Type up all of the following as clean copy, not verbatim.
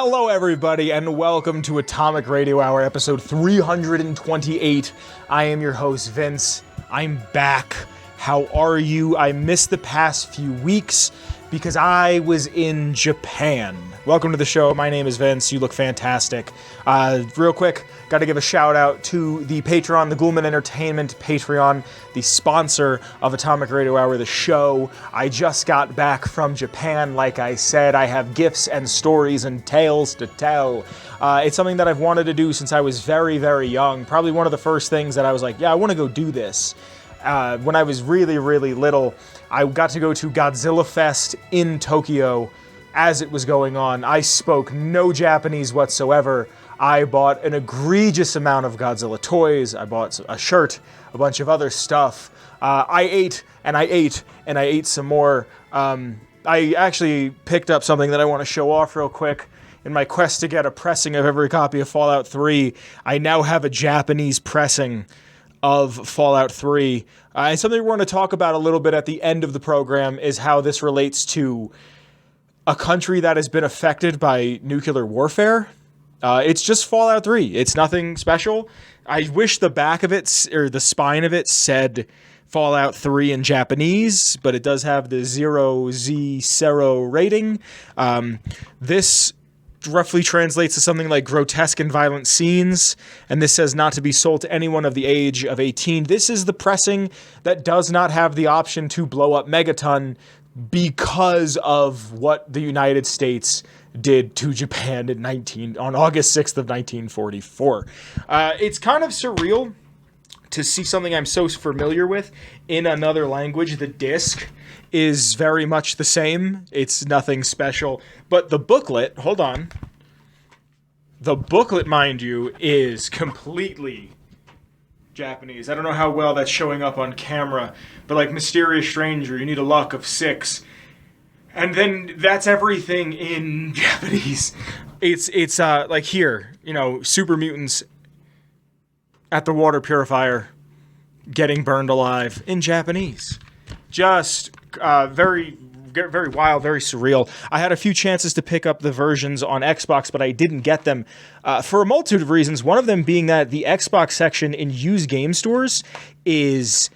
Hello everybody and welcome to Atomic Radio Hour episode 328. I am your host Vince. I'm back. How are you? I missed the past few weeks because I was in Japan. Welcome to the show. My name is Vince. You look fantastic. Real quick, got to give a shout out to the Patreon, the Ghoulman Entertainment Patreon, the sponsor of Atomic Radio Hour, the show. I just got back from Japan. Like I said, I have gifts and stories and tales to tell. It's something that I've wanted to do since I was very, very young. Probably one of the first things that I was like, yeah, I want to go do this. When I was really, really little, I got to go to Godzilla Fest in Tokyo as it was going on. I spoke no Japanese whatsoever. I bought an egregious amount of Godzilla toys. I bought a shirt, a bunch of other stuff. I ate, and I ate, and I ate some more. I actually picked up something that I want to show off real quick. In my quest to get a pressing of every copy of Fallout 3, I now have a Japanese pressing of Fallout 3. And something we want to talk about a little bit at the end of the program is how this relates to a country that has been affected by nuclear warfare. It's just Fallout 3. It's nothing special. I wish the back of it, or the spine of it, said Fallout 3 in Japanese, but it does have the 0Z0 rating. This roughly translates to something like grotesque and violent scenes, and this says not to be sold to anyone of the age of 18. This is the pressing that does not have the option to blow up Megaton because of what the United States did to Japan on August 6th of 1944. It's kind of surreal to see something I'm so familiar with in another language. The disc is very much the same. It's nothing special. But the booklet, hold on. The booklet, mind you, is completely Japanese. I don't know how well that's showing up on camera, but like Mysterious Stranger, you need a luck of 6. And then that's everything in Japanese. It's like here, super mutants at the water purifier getting burned alive in Japanese. Just very, very wild, very surreal. I had a few chances to pick up the versions on Xbox, but I didn't get them for a multitude of reasons. One of them being that the Xbox section in used game stores is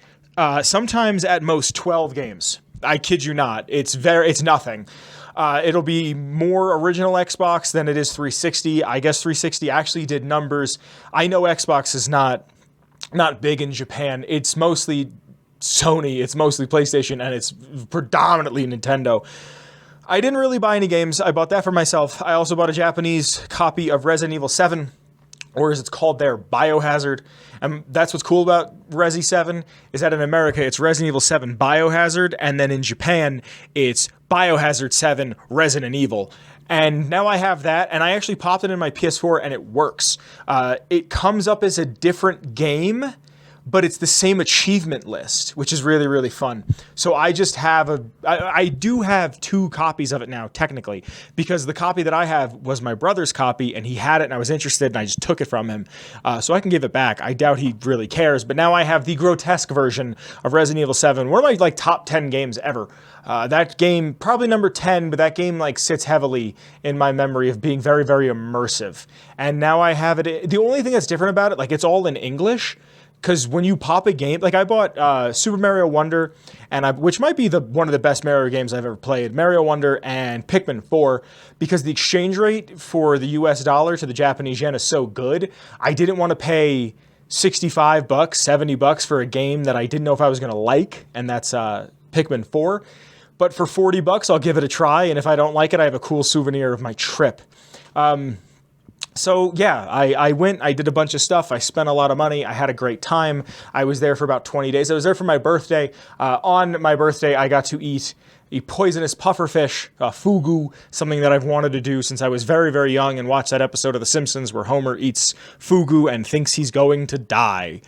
sometimes at most 12 games. I kid you not. It's nothing. It'll be more original Xbox than it is 360. I guess 360 actually did numbers. I know Xbox is not big in Japan. It's mostly Sony, it's mostly PlayStation, and it's predominantly Nintendo. I didn't really buy any games. I bought that for myself. I also bought a Japanese copy of Resident Evil 7, or as it's called there, Biohazard. And that's what's cool about Resi 7, is that in America, it's Resident Evil 7 Biohazard, and then in Japan, it's Biohazard 7 Resident Evil. And now I have that, and I actually popped it in my PS4, and it works. It comes up as a different game, but it's the same achievement list, which is really, really fun. So I just have I do have 2 copies of it now, technically, because the copy that I have was my brother's copy, and he had it, and I was interested, and I just took it from him. So I can give it back. I doubt he really cares, but now I have the grotesque version of Resident Evil 7, one of my top 10 games ever. That game, probably number 10, but that game sits heavily in my memory of being very, very immersive. And now I have it. The only thing that's different about it, it's all in English. Because when you pop a game, I bought Super Mario Wonder, which might be one of the best Mario games I've ever played, Mario Wonder and Pikmin 4, because the exchange rate for the US dollar to the Japanese yen is so good. I didn't want to pay $65, $70 for a game that I didn't know if I was going to like, and that's Pikmin 4. But for $40, I'll give it a try, and if I don't like it, I have a cool souvenir of my trip. So yeah, I went, I did a bunch of stuff, I spent a lot of money, I had a great time. I was there for about 20 days. I was there for my birthday. On my birthday, I got to eat a poisonous pufferfish, fugu, something that I've wanted to do since I was very, very young, and watch that episode of The Simpsons where Homer eats fugu and thinks he's going to die.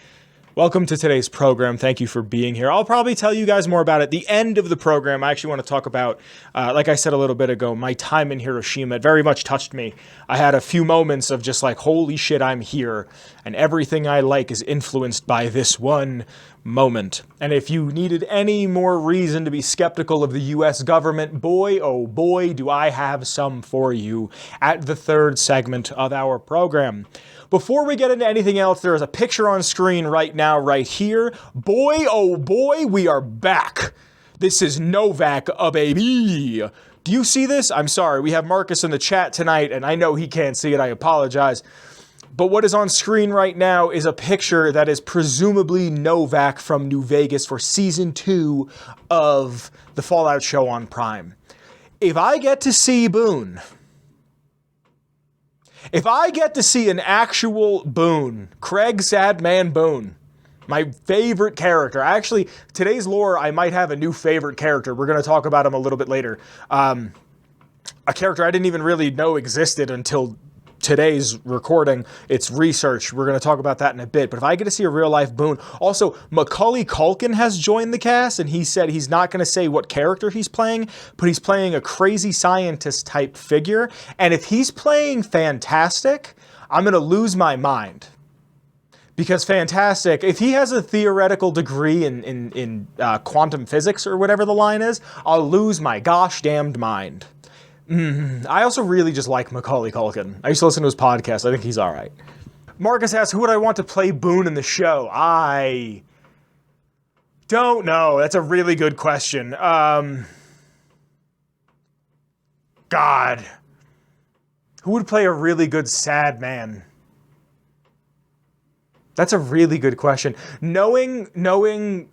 Welcome to today's program. Thank you for being here. I'll probably tell you guys more about it at the end of the program. I actually want to talk about, like I said a little bit ago, my time in Hiroshima. It very much touched me. I had a few moments of just holy shit, I'm here, and everything I like is influenced by this one moment. And if you needed any more reason to be skeptical of the US government, boy, oh boy, do I have some for you at the third segment of our program. Before we get into anything else, there is a picture on screen right now, right here. Boy, oh boy, we are back. This is NOVAC, a baby. Do you see this? I'm sorry, we have Marcus in the chat tonight, and I know he can't see it, I apologize. But what is on screen right now is a picture that is presumably NOVAC from New Vegas for Season 2 of the Fallout show on Prime. If I get to see Boone, if I get to see an actual Boone, Craig Sadman Boone, my favorite character. Actually, today's lore, I might have a new favorite character. We're going to talk about him a little bit later. A character I didn't even really know existed until today's recording. It's research. We're going to talk about that in a bit. But if I get to see a real-life Boone... Also, Macaulay Culkin has joined the cast, and he said he's not going to say what character he's playing, but he's playing a crazy scientist-type figure. And if he's playing Fantastic, I'm going to lose my mind. Because Fantastic, if he has a theoretical degree in quantum physics or whatever the line is, I'll lose my gosh damned mind. I also really just like Macaulay Culkin. I used to listen to his podcast. I think he's all right. Marcus asks, who would I want to play Boone in the show? I don't know. That's a really good question. God. Who would play a really good sad man? That's a really good question. Knowing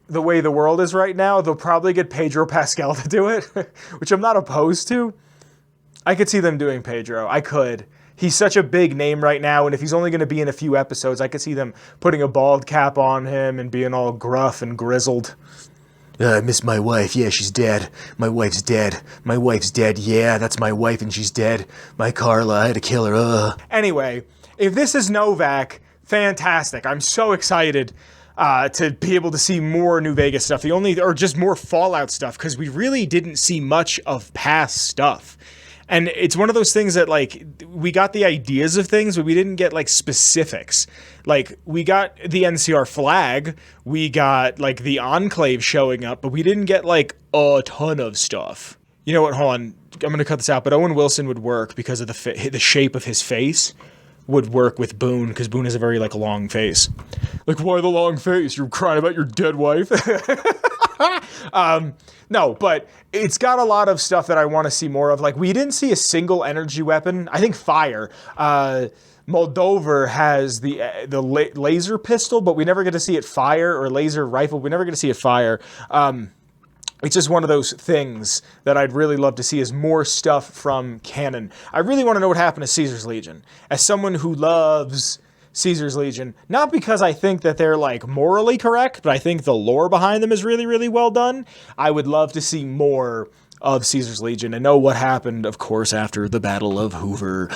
the way the world is right now, they'll probably get Pedro Pascal to do it, which I'm not opposed to. I could see them doing Pedro. I could. He's such a big name right now, and if he's only going to be in a few episodes, I could see them putting a bald cap on him and being all gruff and grizzled. I miss my wife. Yeah, she's dead. My wife's dead. My wife's dead. Yeah, that's my wife and she's dead. My Carla, I had to kill her. Anyway, if this is NOVAC, fantastic. I'm so excited to be able to see more New Vegas stuff. Or just more Fallout stuff, because we really didn't see much of past stuff. And it's one of those things that, like, we got the ideas of things, but we didn't get, like, specifics. Like, we got the NCR flag, we got, like, the Enclave showing up, but we didn't get, like, a ton of stuff. You know what, hold on, I'm going to cut this out, but Owen Wilson would work because of the shape of his face would work with Boone, because Boone has a very, like, long face. Like, why the long face? You're crying about your dead wife? No, but it's got a lot of stuff that I want to see more of. Like, we didn't see a single energy weapon. I think fire. Moldover has the laser pistol, but we never get to see it fire, or laser rifle. We never get to see it fire. It's just one of those things that I'd really love to see is more stuff from canon. I really want to know what happened to Caesar's Legion. As someone who loves Caesar's Legion, not because I think that they're, like, morally correct, but I think the lore behind them is really, really well done. I would love to see more of Caesar's Legion and know what happened, of course, after the Battle of Hoover.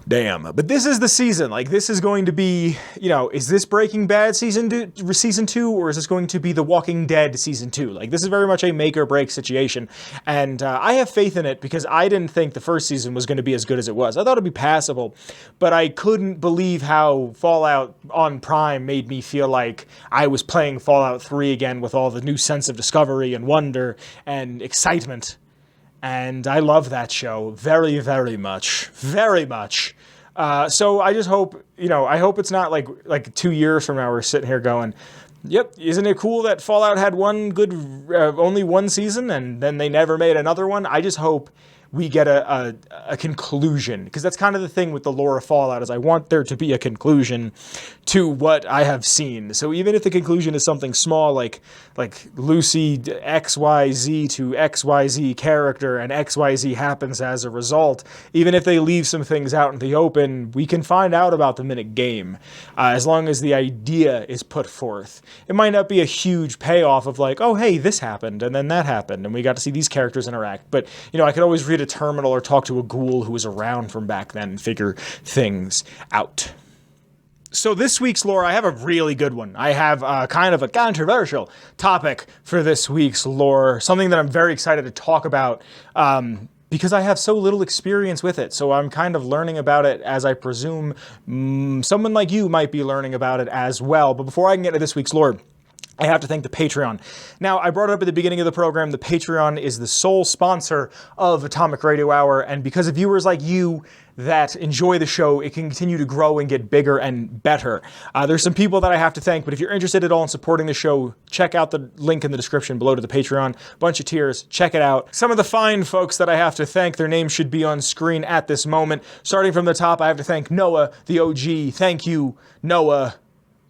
Damn. But this is the season. Like, this is going to be, you know, is this Breaking Bad season 2, or is this going to be The Walking Dead season 2? Like, this is very much a make or break situation. And I have faith in it because I didn't think the first season was going to be as good as it was. I thought it'd be passable, but I couldn't believe how Fallout on Prime made me feel like I was playing Fallout 3 again with all the new sense of discovery and wonder and excitement. And I love that show very, very much. Very much. So I just hope, you know, I hope it's not like 2 years from now we're sitting here going, yep, isn't it cool that Fallout had only one season and then they never made another one? I just hope we get a conclusion, because that's kind of the thing with the lore of Fallout, is I want there to be a conclusion to what I have seen. So even if the conclusion is something small, like Lucy XYZ to XYZ character and XYZ happens as a result, even if they leave some things out in the open, we can find out about them in a game, as long as the idea is put forth. It might not be a huge payoff of like, oh, hey, this happened and then that happened and we got to see these characters interact, but, you know, I could always read a terminal or talk to a ghoul who was around from back then and figure things out. So this week's lore, I have a really good one. I have kind of a controversial topic for this week's lore, something that I'm very excited to talk about because I have so little experience with it. So I'm kind of learning about it as I presume someone like you might be learning about it as well. But before I can get into this week's lore, I have to thank the Patreon. Now, I brought it up at the beginning of the program, the Patreon is the sole sponsor of Atomic Radio Hour, and because of viewers like you that enjoy the show, it can continue to grow and get bigger and better. There's some people that I have to thank, but if you're interested at all in supporting the show, check out the link in the description below to the Patreon. Bunch of tiers, check it out. Some of the fine folks that I have to thank, their names should be on screen at this moment. Starting from the top, I have to thank Noah, the OG. Thank you, Noah,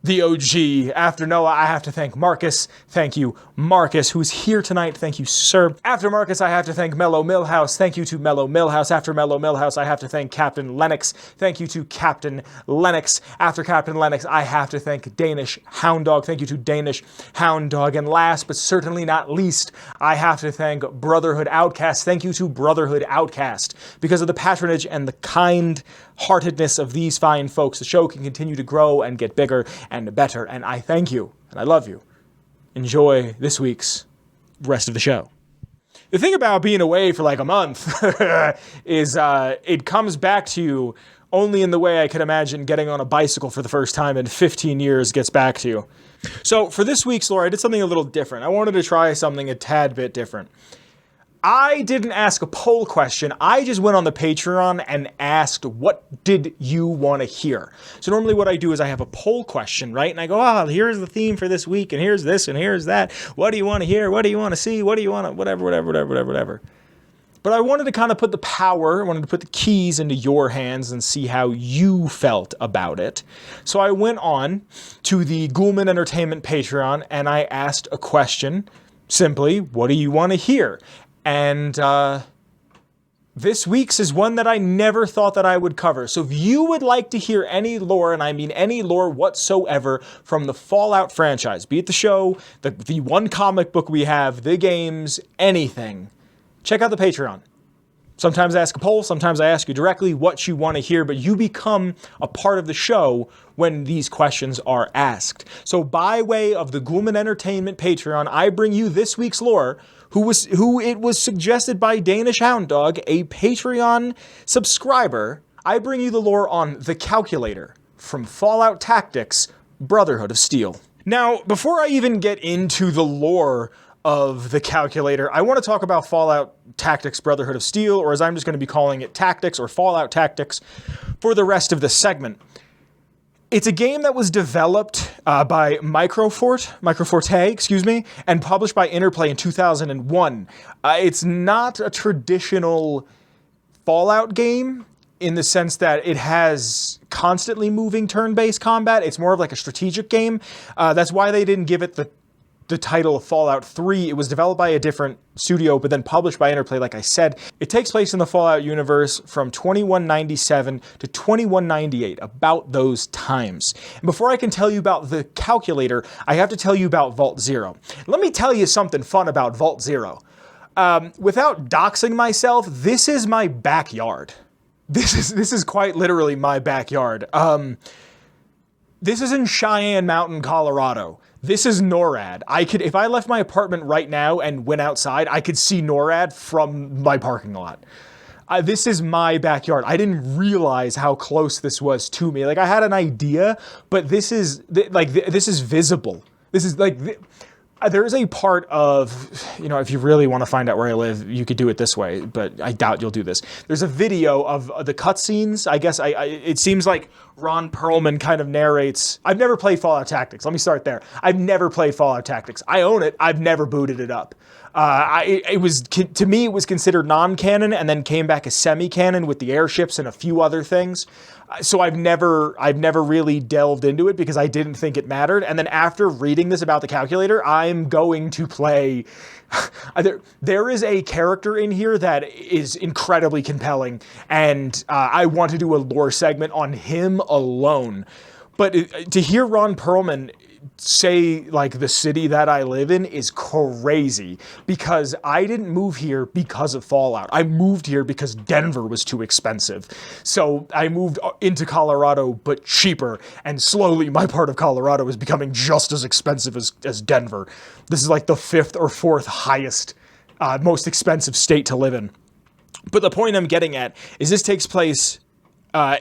the OG. After Noah, I have to thank Marcus. Thank you, Marcus, who's here tonight. Thank you, sir. After Marcus, I have to thank Mellow Milhouse. Thank you to Mellow Milhouse. After Mellow Milhouse, I have to thank Captain Lennox. Thank you to Captain Lennox. After Captain Lennox, I have to thank DanishHoundDog. Thank you to DanishHoundDog. And last, but certainly not least, I have to thank Brotherhood Outcast. Thank you to Brotherhood Outcast. Because of the patronage and the kind-heartedness of these fine folks, the show can continue to grow and get bigger and better, and I thank you, and I love you. Enjoy this week's rest of the show. The thing about being away for like a month is it comes back to you only in the way I could imagine getting on a bicycle for the first time in 15 years gets back to you. So for this week's lore, I did something a little different. I wanted to try something a tad bit different. I didn't ask a poll question. I just went on the Patreon and asked, what did you want to hear? So normally what I do is I have a poll question, right? And I go, here's the theme for this week, and here's this, and here's that. What do you want to hear? What do you want to see? What do you want to, whatever. But I wanted to kind of put the power, I wanted to put the keys into your hands and see how you felt about it. So I went on to the Ghoulman Entertainment Patreon and I asked a question, simply, what do you want to hear? And this week's is one that I never thought that I would cover. So if you would like to hear any lore, and I mean any lore whatsoever, from the Fallout franchise, be it the show, the one comic book we have, the games, anything, check out the Patreon. Sometimes I ask a poll, sometimes I ask you directly what you want to hear, but you become a part of the show when these questions are asked. So by way of the Ghoulman Entertainment Patreon, I bring you this week's lore, who it was suggested by DanishHoundDog, a Patreon subscriber. I bring you the lore on The Calculator from Fallout Tactics, Brotherhood of Steel. Now, before I even get into the lore of The Calculator, I want to talk about Fallout Tactics Brotherhood of Steel, or as I'm just going to be calling it, Tactics or Fallout Tactics for the rest of the segment. It's a game that was developed by Microforte, and published by Interplay in 2001. It's not a traditional Fallout game in the sense that it has constantly moving turn-based combat. It's more of like a strategic game. That's why they didn't give it the title of Fallout 3. It was developed by a different studio, but then published by Interplay, like I said. It takes place in the Fallout universe from 2197 to 2198, about those times. And before I can tell you about The Calculator, I have to tell you about Vault Zero. Let me tell you something fun about Vault Zero. Without doxing myself, this is my backyard. This is quite literally my backyard. This is in Cheyenne Mountain, Colorado. This is NORAD. If I left my apartment right now and went outside, I could see NORAD from my parking lot. This is my backyard. I didn't realize how close this was to me. Like, I had an idea, but this is visible. This is like, there is a part of, if you really want to find out where I live, you could do it this way, but I doubt you'll do this. There's a video of the cutscenes. I guess it seems like Ron Perlman kind of narrates. I've never played Fallout Tactics. Let me start there. I've never played Fallout Tactics. I own it. I've never booted it up. To me, it was considered non-canon and then came back as semi-canon with the airships and a few other things. So I've never really delved into it because I didn't think it mattered. And then after reading this about The Calculator, I'm going to play. There is a character in here that is incredibly compelling, and I want to do a lore segment on him alone. But to hear Ron Perlman say, like, the city that I live in is crazy, because I didn't move here because of Fallout. I moved here because Denver was too expensive. So I moved into Colorado, but cheaper, and slowly my part of Colorado is becoming just as expensive as Denver. This is like the 5th or 4th highest, most expensive state to live in. But the point I'm getting at is this takes place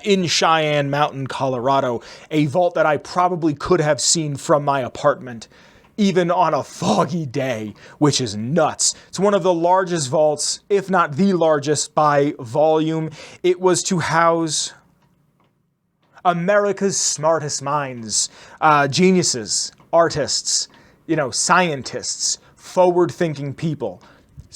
in Cheyenne Mountain, Colorado, a vault that I probably could have seen from my apartment even on a foggy day, which is nuts. It's one of the largest vaults, if not the largest by volume. It was to house America's smartest minds, geniuses, artists, scientists, forward-thinking people.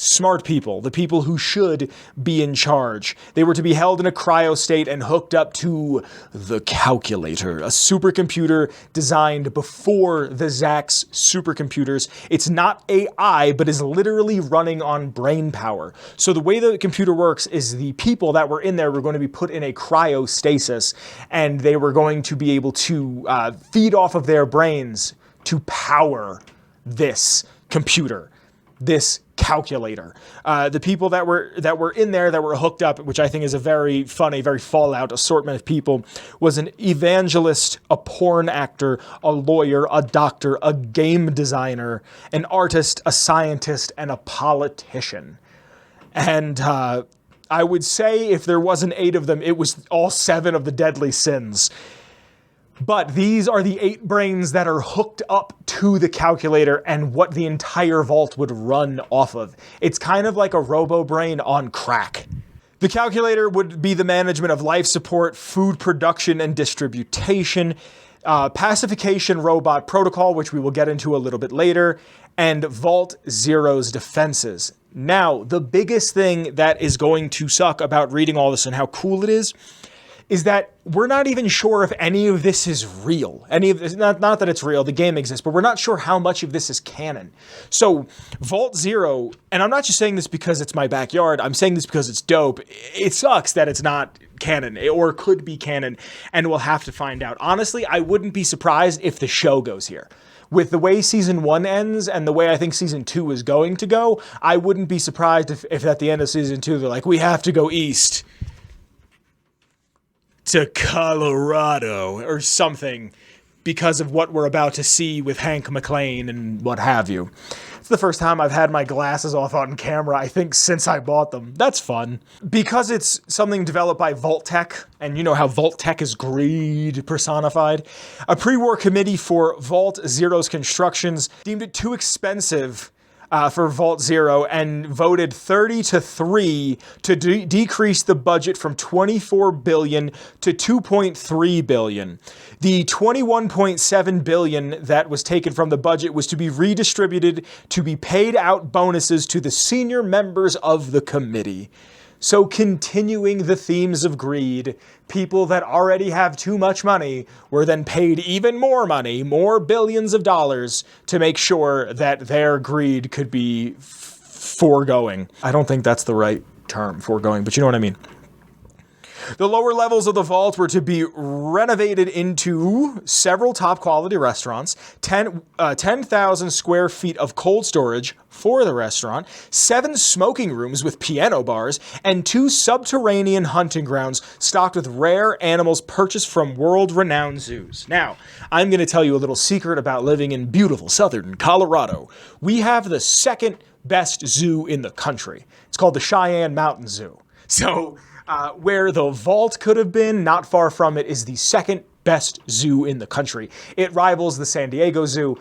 Smart people, the people who should be in charge. They were to be held in a cryo state and hooked up to the calculator, a supercomputer designed before the Zax supercomputers. It's not AI, but is literally running on brain power. So the way the computer works is the people that were in there were going to be put in a cryostasis, and they were going to be able to feed off of their brains to power this computer, this calculator. The people that were in there, that were hooked up, which I think is a very funny, very Fallout assortment of people, was an evangelist, a porn actor, a lawyer, a doctor, a game designer, an artist, a scientist, and a politician. And I would say if there wasn't 8 of them, it was all 7 of the deadly sins. But these are the 8 brains that are hooked up to the calculator and what the entire vault would run off of. It's kind of like a robo-brain on crack. The calculator would be the management of life support, food production and distribution, pacification robot protocol, which we will get into a little bit later, and Vault Zero's defenses. Now, the biggest thing that is going to suck about reading all this and how cool it is that we're not even sure if any of this is real. Any of this, not that it's real, the game exists, but we're not sure how much of this is canon. So Vault Zero, and I'm not just saying this because it's my backyard, I'm saying this because it's dope. It sucks that it's not canon, or could be canon, and we'll have to find out. Honestly, I wouldn't be surprised if the show goes here. With the way season 1 ends and the way I think season 2 is going to go, I wouldn't be surprised if at the end of season 2 they're like, we have to go east to Colorado or something because of what we're about to see with Hank McClane and what have you. It's the first time I've had my glasses off on camera, I think, since I bought them. That's fun. Because it's something developed by Vault-Tec, and you know how Vault-Tec is greed personified, a pre-war committee for Vault Zero's constructions deemed it too expensive for Vault Zero and voted 30-3 to decrease the budget from $24 billion to $2.3 billion. The $21.7 billion that was taken from the budget was to be redistributed to be paid out bonuses to the senior members of the committee. So continuing the themes of greed, people that already have too much money were then paid even more money, more billions of dollars, to make sure that their greed could be foregoing. I don't think that's the right term, foregoing, but you know what I mean. The lower levels of the vault were to be renovated into several top-quality restaurants, 10,000 square feet of cold storage for the restaurant, 7 smoking rooms with piano bars, and 2 subterranean hunting grounds stocked with rare animals purchased from world-renowned zoos. Now, I'm going to tell you a little secret about living in beautiful southern Colorado. We have the second best zoo in the country. It's called the Cheyenne Mountain Zoo. So where the vault could have been, not far from it, is the second best zoo in the country. It rivals the San Diego Zoo.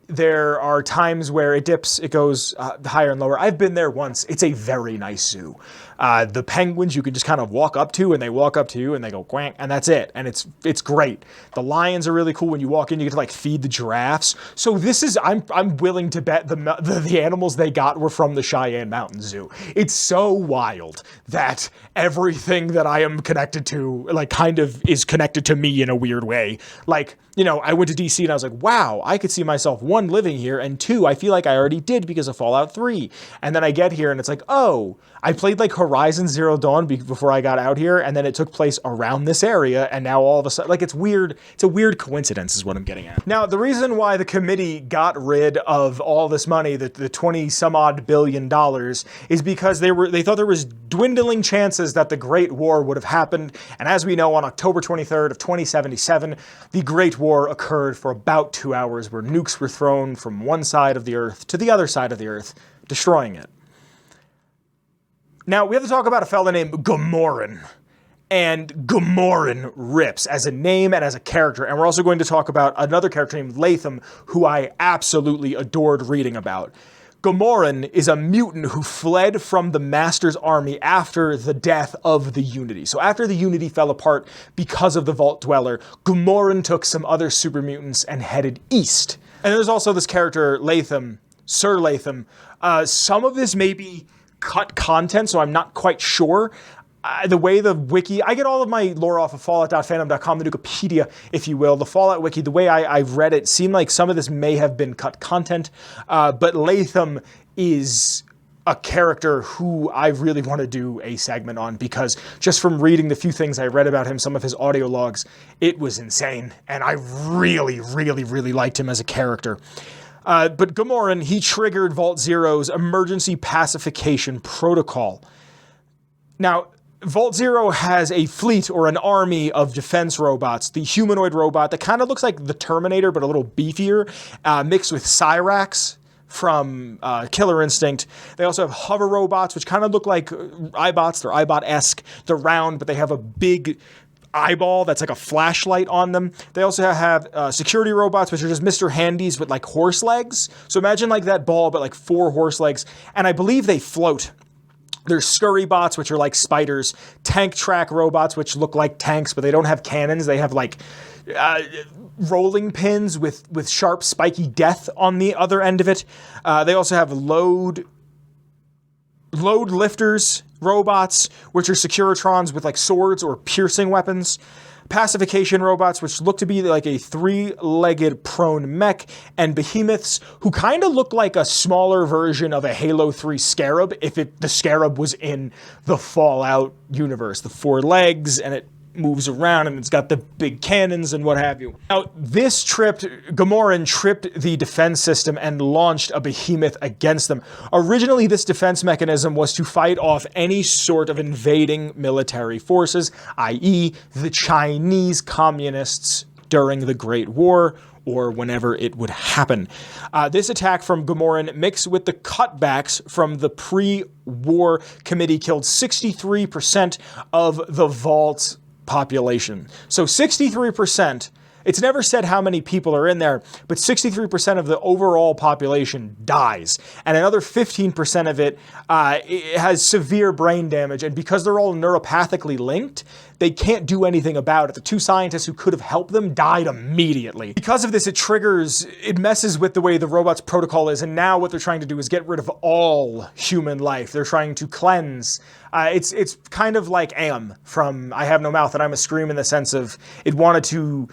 There are times where it dips, it goes higher and lower. I've been there once. It's a very nice zoo. The penguins you can just kind of walk up to, and they walk up to you and they go quack, and that's it. And it's great. The lions are really cool. When you walk in, you get to like feed the giraffes. So this is, I'm willing to bet the animals they got were from the Cheyenne Mountain Zoo. It's so wild that everything that I am connected to, like, kind of is connected to me in a weird way. Like, you know, I went to DC and I was like, wow, I could see myself, 1, living here, and 2, I feel like I already did because of Fallout 3. And then I get here and it's like, oh, I played like Horizon Zero Dawn before I got out here, and then it took place around this area, and now all of a sudden, like, it's weird. It's a weird coincidence is what I'm getting at. Now, the reason why the committee got rid of all this money, the 20 some odd billion dollars, is because they thought there was dwindling chances that the Great War would have happened. And as we know, on October 23rd of 2077, the Great War occurred for about 2 hours, where nukes were thrown from one side of the Earth to the other side of the Earth, destroying it. Now, we have to talk about a fella named Gamoran. And Gamoran rips as a name and as a character. And we're also going to talk about another character named Latham, who I absolutely adored reading about. Gamoran is a mutant who fled from the Master's army after the death of the Unity. So after the Unity fell apart because of the Vault Dweller, Gamoran took some other super mutants and headed east. And there's also this character, Latham, Sir Latham. Some of this may be cut content, so I'm not quite sure. The way the wiki, I get all of my lore off of fallout.fandom.com, the Wikipedia, if you will. The Fallout wiki, the way I've read it, seemed like some of this may have been cut content, but Latham is a character who I really want to do a segment on, because just from reading the few things I read about him, some of his audio logs, it was insane, and I really, really, really liked him as a character. But Gamoran, he triggered Vault Zero's emergency pacification protocol. Now, Vault Zero has a fleet or an army of defense robots. The humanoid robot that kind of looks like the Terminator, but a little beefier, mixed with Cyrax from Killer Instinct. They also have hover robots, which kind of look like Eyebots. They're Eyebot-esque. They're round, but they have a big eyeball that's like a flashlight on them. They also have security robots, which are just Mr. Handies with like horse legs. So imagine like that ball, but like 4 horse legs. And I believe they float. There's scurry bots, which are like spiders, tank track robots, which look like tanks, but they don't have cannons. They have like rolling pins with sharp, spiky death on the other end of it. They also have load lifters robots, which are Securitrons with like swords or piercing weapons. Pacification robots, which look to be like a 3-legged prone mech, and behemoths, who kind of look like a smaller version of a Halo 3 Scarab, if the Scarab was in the Fallout universe. The 4 legs, and it moves around, and it's got the big cannons and what have you. Now, Gamoran tripped the defense system and launched a behemoth against them. Originally, this defense mechanism was to fight off any sort of invading military forces, i.e. the Chinese communists during the Great War, or whenever it would happen. This attack from Gamoran, mixed with the cutbacks from the pre-war committee, killed 63% of the Vault's population. So 63%, it's never said how many people are in there, but 63% of the overall population dies. And another 15% of it has severe brain damage. And because they're all neuropathically linked, they can't do anything about it. The 2 scientists who could have helped them died immediately. Because of this, it messes with the way the robot's protocol is, and now what they're trying to do is get rid of all human life. They're trying to cleanse. It's kind of like Am from I Have No Mouth, and I'm a Scream, in the sense of it wanted to...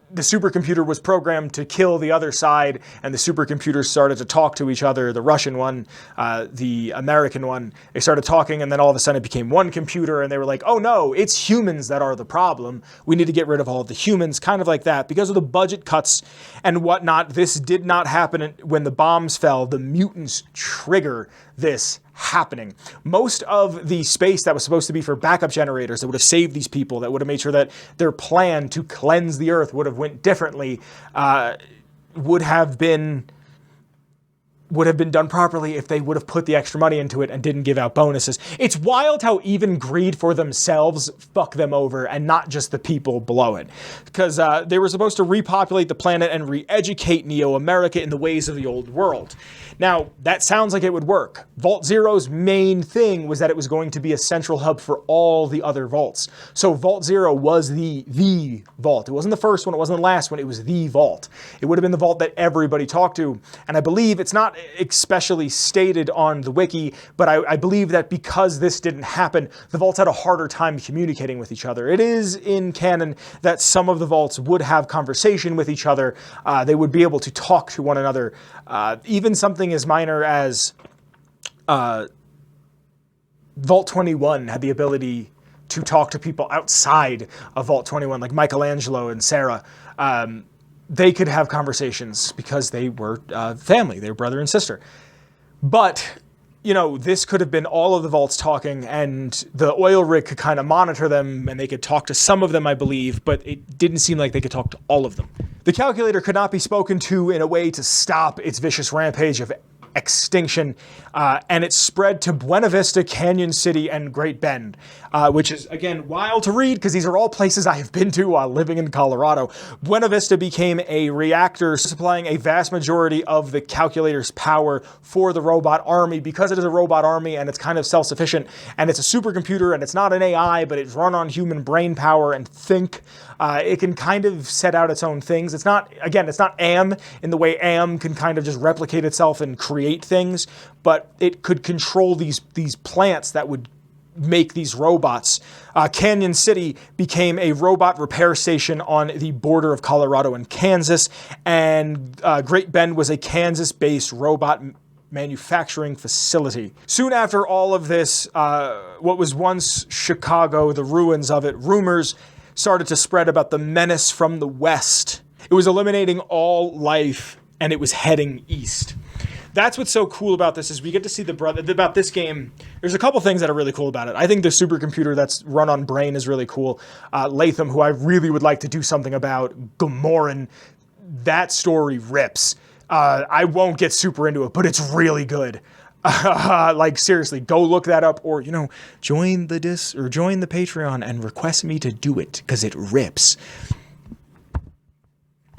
The supercomputer was programmed to kill the other side, and the supercomputers started to talk to each other. The Russian one, the American one, they started talking, and then all of a sudden it became one computer, and they were like, oh no, it's humans that are the problem. We need to get rid of all of the humans, kind of like that. Because of the budget cuts and whatnot, this did not happen when the bombs fell. The mutants trigger this happening. Most of the space that was supposed to be for backup generators that would have saved these people, that would have made sure that their plan to cleanse the earth would have went differently, would have been done properly if they would have put the extra money into it and didn't give out bonuses. It's wild how even greed for themselves fuck them over, and not just the people below it. Because they were supposed to repopulate the planet and re-educate Neo-America in the ways of the old world. Now, that sounds like it would work. Vault Zero's main thing was that it was going to be a central hub for all the other vaults. So Vault Zero was the vault. It wasn't the first one, it wasn't the last one, it was the vault. It would have been the vault that everybody talked to. And I believe, it's not especially stated on the wiki, but I believe that because this didn't happen, the vaults had a harder time communicating with each other. It is in canon that some of the vaults would have conversation with each other. They would be able to talk to one another. Even something as minor as Vault 21 had the ability to talk to people outside of Vault 21, like Michelangelo and Sarah. They could have conversations because they were family, they were brother and sister. But, you know, this could have been all of the vaults talking, and the oil rig could kind of monitor them, and they could talk to some of them, I believe, but it didn't seem like they could talk to all of them. The calculator could not be spoken to in a way to stop its vicious rampage of extinction, and it spread to Buena Vista, Canyon City, and Great Bend, which is, again, wild to read because these are all places I have been to while living in Colorado. Buena Vista became a reactor supplying a vast majority of the calculator's power for the robot army because it is a robot army and it's kind of self-sufficient, and it's a supercomputer, and it's not an AI, but it's run on human brain power and think. It can kind of set out its own things. It's not AM in the way AM can kind of just replicate itself and create things, but it could control these plants that would make these robots. Canyon City became a robot repair station on the border of Colorado and Kansas, and Great Bend was a Kansas-based robot manufacturing facility. Soon after all of this, what was once Chicago, the ruins of it, rumors started to spread about the menace from the west. It was eliminating all life, and it was heading east. That's what's so cool about this, is we get to see about this game. There's a couple things that are really cool about it. I think the supercomputer that's run on Brain is really cool. Latham, who I really would like to do something about, Gamoran, that story rips. I won't get super into it, but it's really good. Like, seriously, go look that up, or, join the Patreon and request me to do it, because it rips.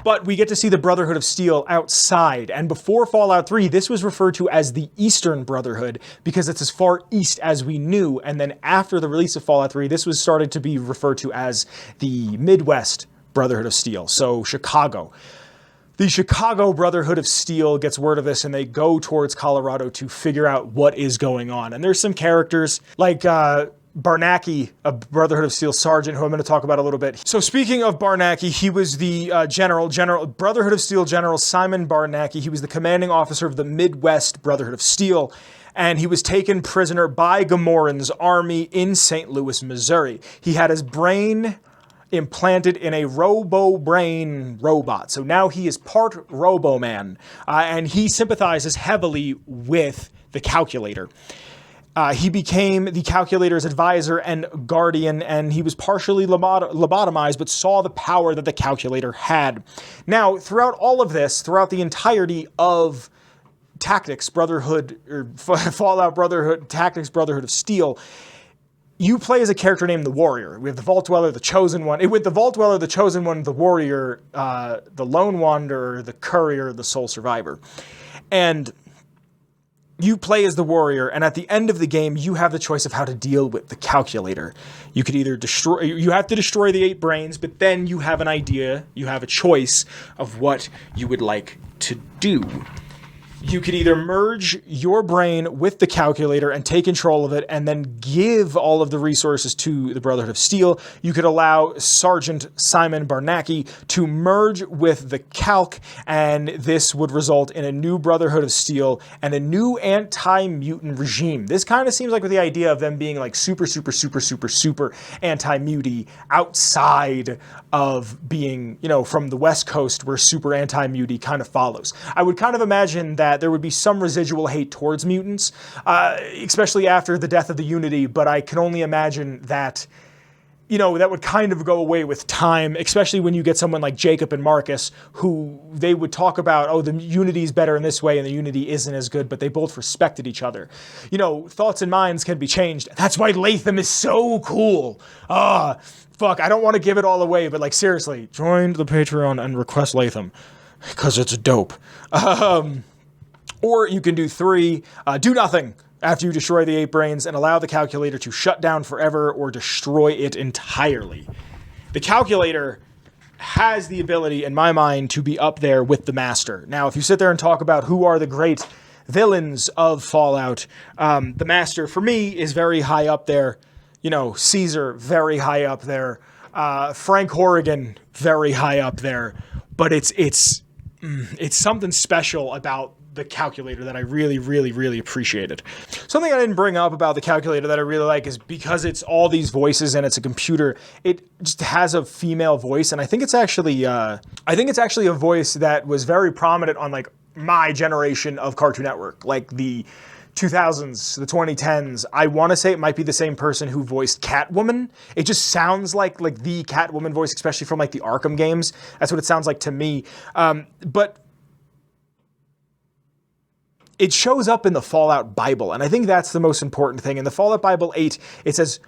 But we get to see the Brotherhood of Steel outside, and before Fallout 3, this was referred to as the Eastern Brotherhood, because it's as far east as we knew, and then after the release of Fallout 3, this was started to be referred to as the Midwest Brotherhood of Steel, so Chicago. The Chicago Brotherhood of Steel gets word of this, and they go towards Colorado to figure out what is going on. And there's some characters like Barnacki, a Brotherhood of Steel sergeant, who I'm going to talk about a little bit. So speaking of Barnacki, he was the Brotherhood of Steel General Simon Barnacki. He was the commanding officer of the Midwest Brotherhood of Steel, and he was taken prisoner by Gamoran's army in St. Louis, Missouri. He had his brain implanted in a robo-brain robot. So now he is part Robo-Man, and he sympathizes heavily with the calculator. He became the calculator's advisor and guardian, and he was partially lobotomized, but saw the power that the calculator had. Now, throughout all of this, throughout the entirety of Tactics Brotherhood, or Fallout Brotherhood, Tactics Brotherhood of Steel, you play as a character named the Warrior. We have the Vault Dweller, the Chosen One. With the Vault Dweller, the Chosen One, the Warrior, the Lone Wanderer, the Courier, the Sole Survivor. And you play as the Warrior, and at the end of the game, you have the choice of how to deal with the calculator. You could either you have to destroy the 8 brains, but then you have an idea, you have a choice of what you would like to do. You could either merge your brain with the calculator and take control of it and then give all of the resources to the Brotherhood of Steel. You could allow Sergeant Simon Barnacki to merge with the calc, and this would result in a new Brotherhood of Steel and a new anti-mutant regime. This kind of seems like with the idea of them being like super anti-muty outside of being, from the West Coast where super anti-muty kind of follows. I would kind of imagine that there would be some residual hate towards mutants, especially after the death of the Unity, but I can only imagine that, that would kind of go away with time, especially when you get someone like Jacob and Marcus, who they would talk about, the Unity is better in this way and the Unity isn't as good, but they both respected each other. Thoughts and minds can be changed. That's why Latham is so cool. Fuck, I don't want to give it all away, but seriously, join the Patreon and request Latham, because it's dope. Or you can do 3, do nothing after you destroy the 8 brains and allow the calculator to shut down forever or destroy it entirely. The calculator has the ability, in my mind, to be up there with the Master. Now, if you sit there and talk about who are the great villains of Fallout, the Master, for me, is very high up there. Caesar, very high up there. Frank Horrigan, very high up there. But it's something special about the calculator that I really, really, really appreciated. Something I didn't bring up about the calculator that I really like is because it's all these voices and it's a computer, it just has a female voice, and I think it's actually a voice that was very prominent on my generation of Cartoon Network, the 2000s, the 2010s. I want to say it might be the same person who voiced Catwoman. It just sounds like the Catwoman voice, especially from the Arkham games. That's what it sounds like to me. But it shows up in the Fallout Bible, and I think that's the most important thing. In the Fallout Bible 8, it says,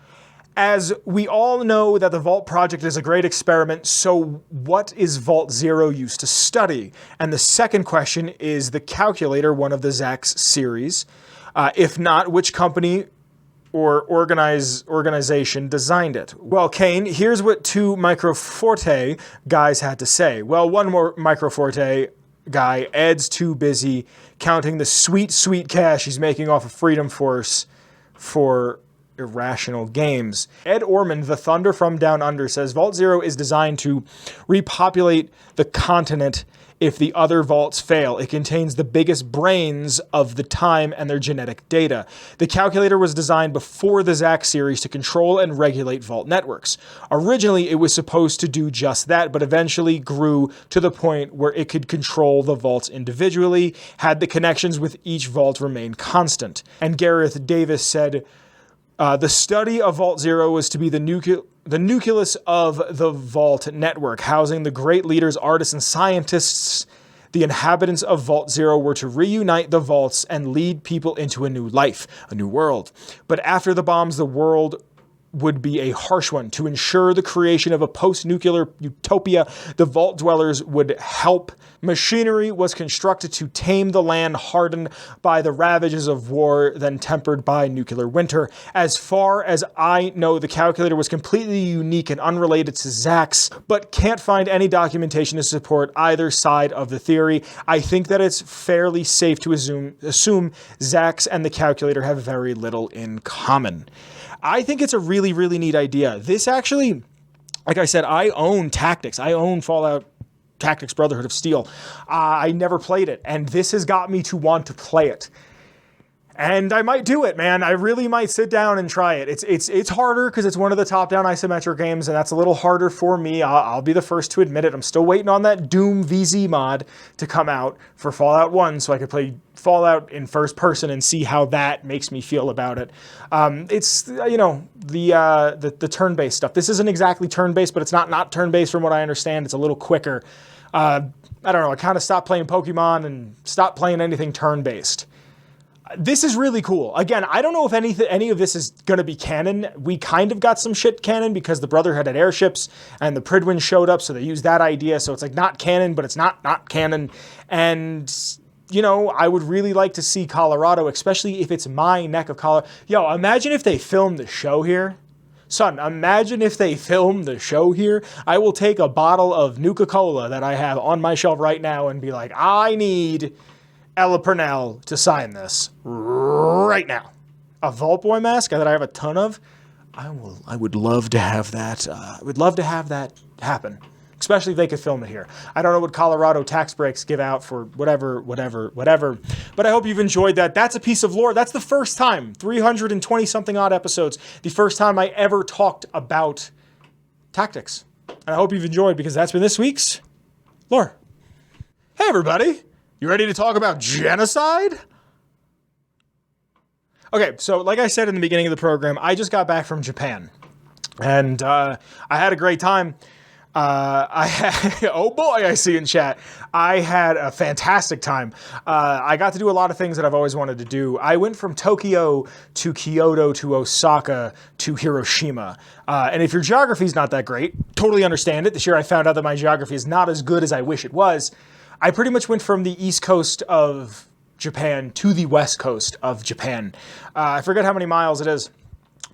as we all know that the Vault Project is a great experiment, so what is Vault Zero used to study? And the second question, is the calculator one of the Zach's series? If not, which company or organization designed it? Well, Kane, here's what two Microforte guys had to say. Well, one more Microforte guy, Ed's too busy counting the sweet, sweet cash he's making off of Freedom Force for irrational games. Ed Ormond, the Thunder from Down Under, says Vault Zero is designed to repopulate the continent if the other vaults fail. It contains the biggest brains of the time and their genetic data. The calculator was designed before the Zach series to control and regulate vault networks. Originally, it was supposed to do just that, but eventually grew to the point where it could control the vaults individually, had the connections with each vault remain constant. And Gareth Davis said, the study of Vault Zero was to be the nucleus of the Vault network, housing the great leaders, artists, and scientists. The inhabitants of Vault Zero were to reunite the vaults and lead people into a new life, a new world. But after the bombs, the world would be a harsh one. To ensure the creation of a post-nuclear utopia, the Vault Dwellers would help. Machinery was constructed to tame the land hardened by the ravages of war, then tempered by nuclear winter. As far as I know, the calculator was completely unique and unrelated to Zach's, but can't find any documentation to support either side of the theory. I think that it's fairly safe to assume Zach's and the calculator have very little in common. I think it's a really, really neat idea. This actually, like I said, I own Tactics. I own Fallout Tactics Brotherhood of Steel. I never played it, and this has got me to want to play it. And I might do it, man. I really might sit down and try it. It's harder because it's one of the top-down isometric games, and that's a little harder for me. I'll be the first to admit it. I'm still waiting on that Doom VZ mod to come out for Fallout 1 so I could play Fallout in first person and see how that makes me feel about it. It's, you know, the turn-based stuff. This isn't exactly turn-based, but it's not turn-based from what I understand. It's a little quicker. I don't know. I kind of stopped playing Pokemon and stopped playing anything turn-based. This is really cool. Again, I don't know if any of this is going to be canon. We kind of got some shit canon because the Brotherhood had airships and the Pridwin showed up, so they used that idea. So it's like not canon, but it's not canon. And, you know, I would really like to see Colorado, especially if it's my neck of Colorado. Yo, imagine if they filmed the show here. Son, imagine if they filmed the show here. I will take a bottle of Nuka-Cola that I have on my shelf right now and be like, I need Ella Purnell to sign this right now. A Vault Boy mask that I have a ton of. I would love to have that. I would love to have that happen, especially if they could film it here. I don't know what Colorado tax breaks give out for whatever. But I hope you've enjoyed that. That's a piece of lore. That's the first time, 320 something odd episodes, the first time I ever talked about tactics. And I hope you've enjoyed because that's been this week's lore. Hey everybody. You ready to talk about genocide? Okay, so like I said in the beginning of the program, I just got back from Japan. And I had a great time. Oh boy, I see in chat. I had a fantastic time. I got to do a lot of things that I've always wanted to do. I went from Tokyo to Kyoto to Osaka to Hiroshima. And if your geography is not that great, totally understand it. This year I found out that my geography is not as good as I wish it was. I pretty much went from the east coast of Japan to the west coast of Japan. I forget how many miles it is.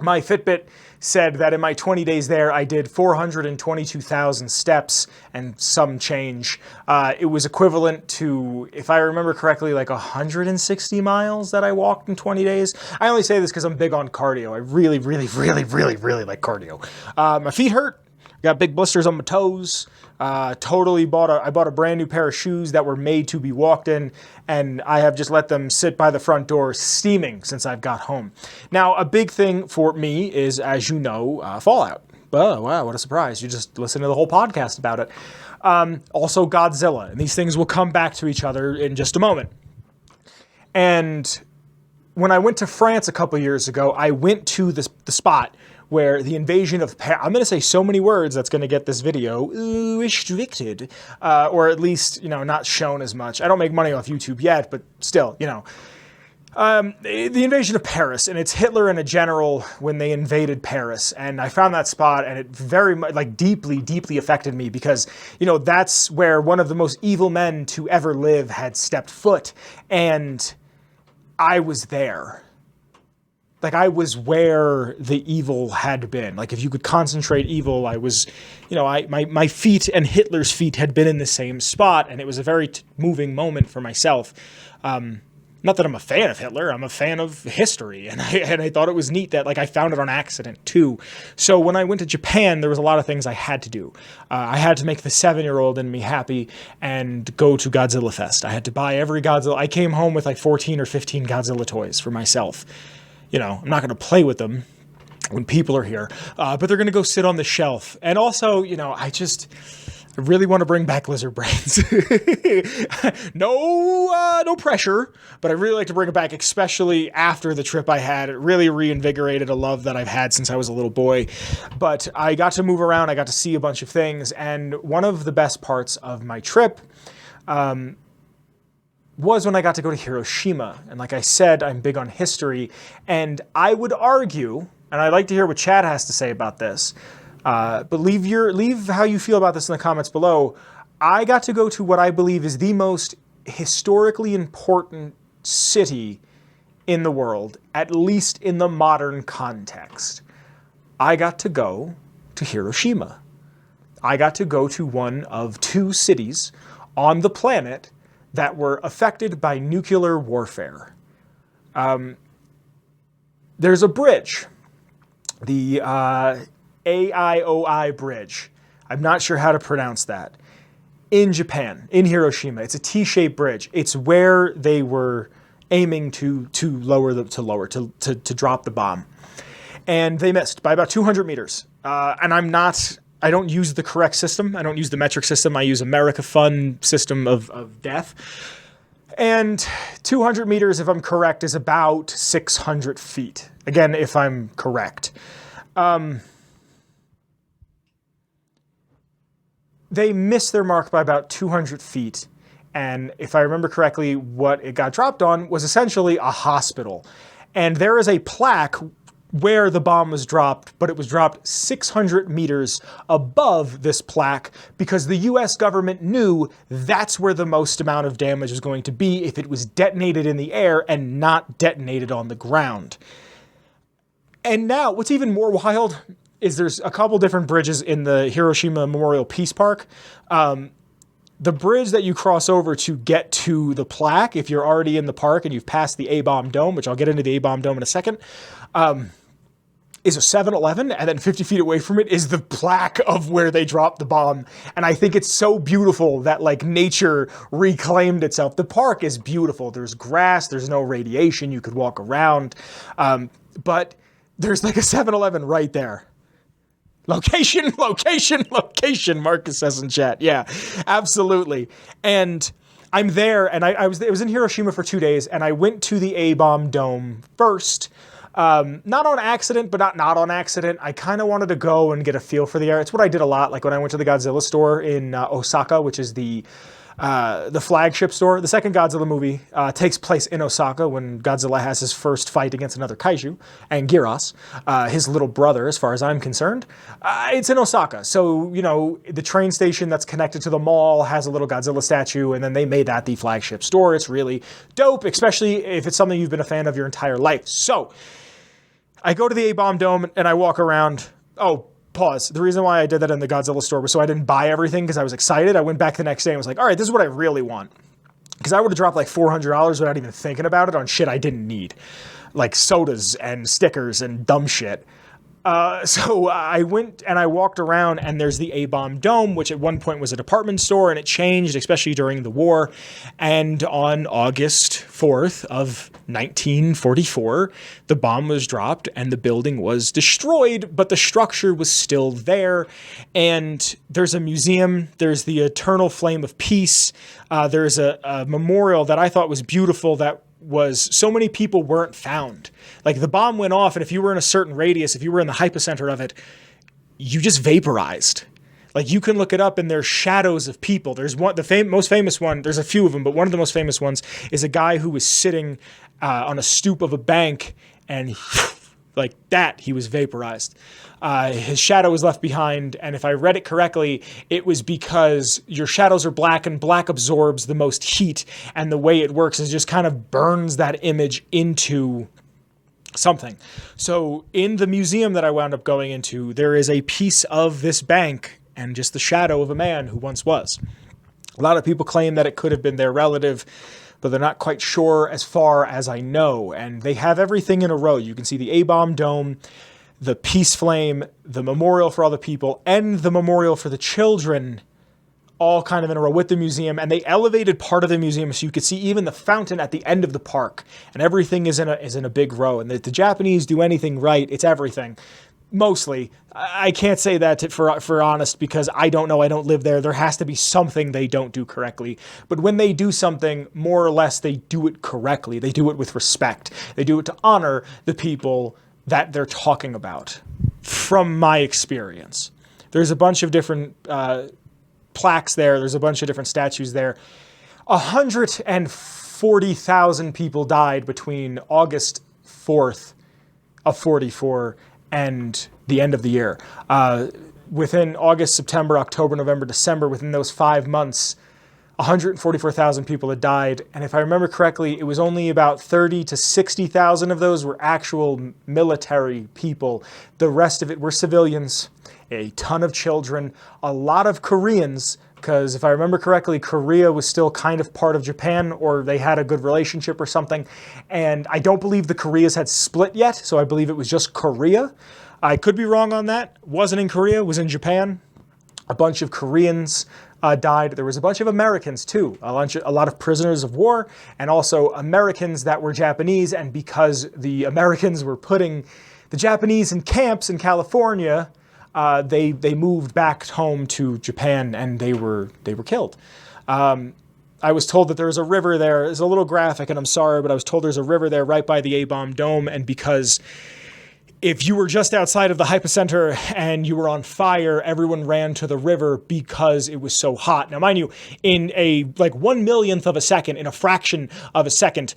My Fitbit said that in my 20 days there, I did 422,000 steps and some change. It was equivalent to, if I remember correctly, like 160 miles that I walked in 20 days. I only say this because I'm big on cardio. I really like cardio. My feet hurt. Got big blisters on my toes. I bought a brand new pair of shoes that were made to be walked in, and I have just let them sit by the front door steaming since I've got home. Now, a big thing for me is, as you know, Fallout. Oh, wow, what a surprise. You just listened to the whole podcast about it. Also Godzilla, and these things will come back to each other in just a moment. And when I went to France a couple years ago, I went to the spot where the invasion of Paris, I'm going to say so many words that's going to get this video restricted, or at least, you know, not shown as much. I don't make money off YouTube yet, but still, you know. The invasion of Paris, and it's Hitler and a general when they invaded Paris. And I found that spot, and it very much, like, deeply, deeply affected me because, that's where one of the most evil men to ever live had stepped foot. And I was there. Like, I was where the evil had been. Like, if you could concentrate evil, I was, my feet and Hitler's feet had been in the same spot, and it was a very moving moment for myself. Not that I'm a fan of Hitler, I'm a fan of history, and I thought it was neat that, like, I found it on accident, too. So when I went to Japan, there was a lot of things I had to do. I had to make the 7-year-old in me happy and go to Godzilla Fest. I had to buy every Godzilla. I came home with, like, 14 or 15 Godzilla toys for myself. I'm not going to play with them when people are here, but they're going to go sit on the shelf. And also, I really want to bring back lizard brains. No pressure, but I really like to bring it back, especially after the trip I had. It really reinvigorated a love that I've had since I was a little boy. But I got to move around. I got to see a bunch of things. And one of the best parts of my trip was when I got to go to Hiroshima. And like I said, I'm big on history. And I would argue, and I'd like to hear what Chad has to say about this, but leave how you feel about this in the comments below. I got to go to what I believe is the most historically important city in the world, at least in the modern context. I got to go to Hiroshima. I got to go to one of 2 cities on the planet that were affected by nuclear warfare. There's a bridge, the AIOI bridge. I'm not sure how to pronounce that. In Japan, in Hiroshima, it's a T-shaped bridge. It's where they were aiming to drop the bomb, and they missed by about 200 meters. And I don't use the correct system. I don't use the metric system. I use America Fun system of death. And 200 meters, if I'm correct, is about 600 feet. Again, if I'm correct. They missed their mark by about 200 feet. And if I remember correctly, what it got dropped on was essentially a hospital. And there is a plaque where the bomb was dropped, but it was dropped 600 meters above this plaque because the US government knew that's where the most amount of damage was going to be if it was detonated in the air and not detonated on the ground. And now, what's even more wild is there's a couple different bridges in the Hiroshima Memorial Peace Park. The bridge that you cross over to get to the plaque, if you're already in the park and you've passed the A-bomb dome, which I'll get into the A-bomb dome in a second, is a 7-Eleven, and then 50 feet away from it is the plaque of where they dropped the bomb. And I think it's so beautiful that, like, nature reclaimed itself. The park is beautiful. There's grass, there's no radiation, you could walk around, but there's like a 7-Eleven right there. Location, Marcus says in chat. Yeah, absolutely. And I'm there, and it was in Hiroshima for 2 days, and I went to the A-bomb dome first. Not on accident, but not on accident. I kind of wanted to go and get a feel for the area. It's what I did a lot, like when I went to the Godzilla store in Osaka, which is the flagship store. The second Godzilla movie takes place in Osaka when Godzilla has his first fight against another kaiju, Anguirus, his little brother, as far as I'm concerned. It's in Osaka. So, the train station that's connected to the mall has a little Godzilla statue, and then they made that the flagship store. It's really dope, especially if it's something you've been a fan of your entire life. So, I go to the A-bomb dome, and I walk around. Oh, pause. The reason why I did that in the Godzilla store was so I didn't buy everything because I was excited. I went back the next day and was like, all right, this is what I really want. Because I would have dropped like $400 without even thinking about it on shit I didn't need. Like sodas and stickers and dumb shit. So I went and I walked around, and there's the A-bomb dome, which at one point was a department store, and it changed, especially during the war. And on August 4th of 1944, the bomb was dropped and the building was destroyed, but the structure was still there. And there's a museum. There's the Eternal Flame of Peace. There's a memorial that I thought was beautiful that was so many people weren't found. Like, the bomb went off, and if you were in a certain radius, if you were in the hypocenter of it, you just vaporized. Like, you can look it up and there's shadows of people. There's one, most famous one, there's a few of them, but one of the most famous ones is a guy who was sitting on a stoop of a bank, and like that, he was vaporized. His shadow was left behind, and if I read it correctly, it was because your shadows are black, and black absorbs the most heat, and the way it works is just kind of burns that image into something. So in the museum that I wound up going into, there is a piece of this bank and just the shadow of a man who once was. A lot of people claim that it could have been their relative, but they're not quite sure as far as I know. And they have everything in a row. You can see the A-bomb dome, the peace flame, the memorial for all the people, and the memorial for the children, all kind of in a row with the museum. And they elevated part of the museum so you could see even the fountain at the end of the park, and everything is in a big row. And the Japanese do anything right, it's everything. Mostly. I can't say that for honest, because I don't know. I don't live there. There has to be something they don't do correctly. But when they do something, more or less, they do it correctly. They do it with respect. They do it to honor the people that they're talking about, from my experience. There's a bunch of different plaques there. There's a bunch of different statues there. 140,000 people died between August 4th of 44 and the end of the year. Within August, September, October, November, December, within those 5 months, 144,000 people had died. And if I remember correctly, it was only about 30 to 60,000 of those were actual military people. The rest of it were civilians, a ton of children, a lot of Koreans, because if I remember correctly, Korea was still kind of part of Japan, or they had a good relationship or something. And I don't believe the Koreas had split yet, so I believe it was just Korea. I could be wrong on that. Wasn't in Korea, was in Japan. A bunch of Koreans died. There was a bunch of Americans too, a lot of prisoners of war, and also Americans that were Japanese. And because the Americans were putting the Japanese in camps in California, they moved back home to Japan, and they were killed. I was told that there was a river there. It's a little graphic, and I'm sorry, but I was told there's a river there right by the A-bomb dome, and because if you were just outside of the hypocenter and you were on fire, everyone ran to the river because it was so hot. Now, mind you, in a 1/1,000,000th of a second, in a fraction of a second,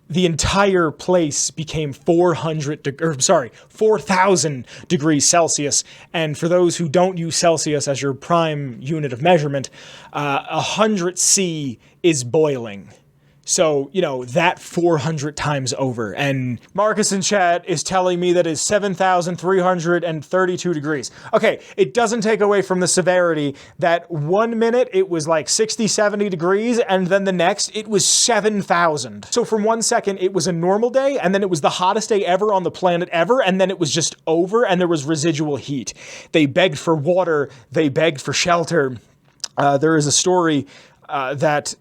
the entire place became 4,000 degrees Celsius. And for those who don't use Celsius as your prime unit of measurement, 100 C is boiling. So, that 400 times over. And Marcus in chat is telling me that it's 7,332 degrees. Okay, it doesn't take away from the severity that 1 minute it was like 60, 70 degrees, and then the next it was 7,000. So from 1 second it was a normal day, and then it was the hottest day ever on the planet ever, and then it was just over, and there was residual heat. They begged for water, they begged for shelter. There is a story that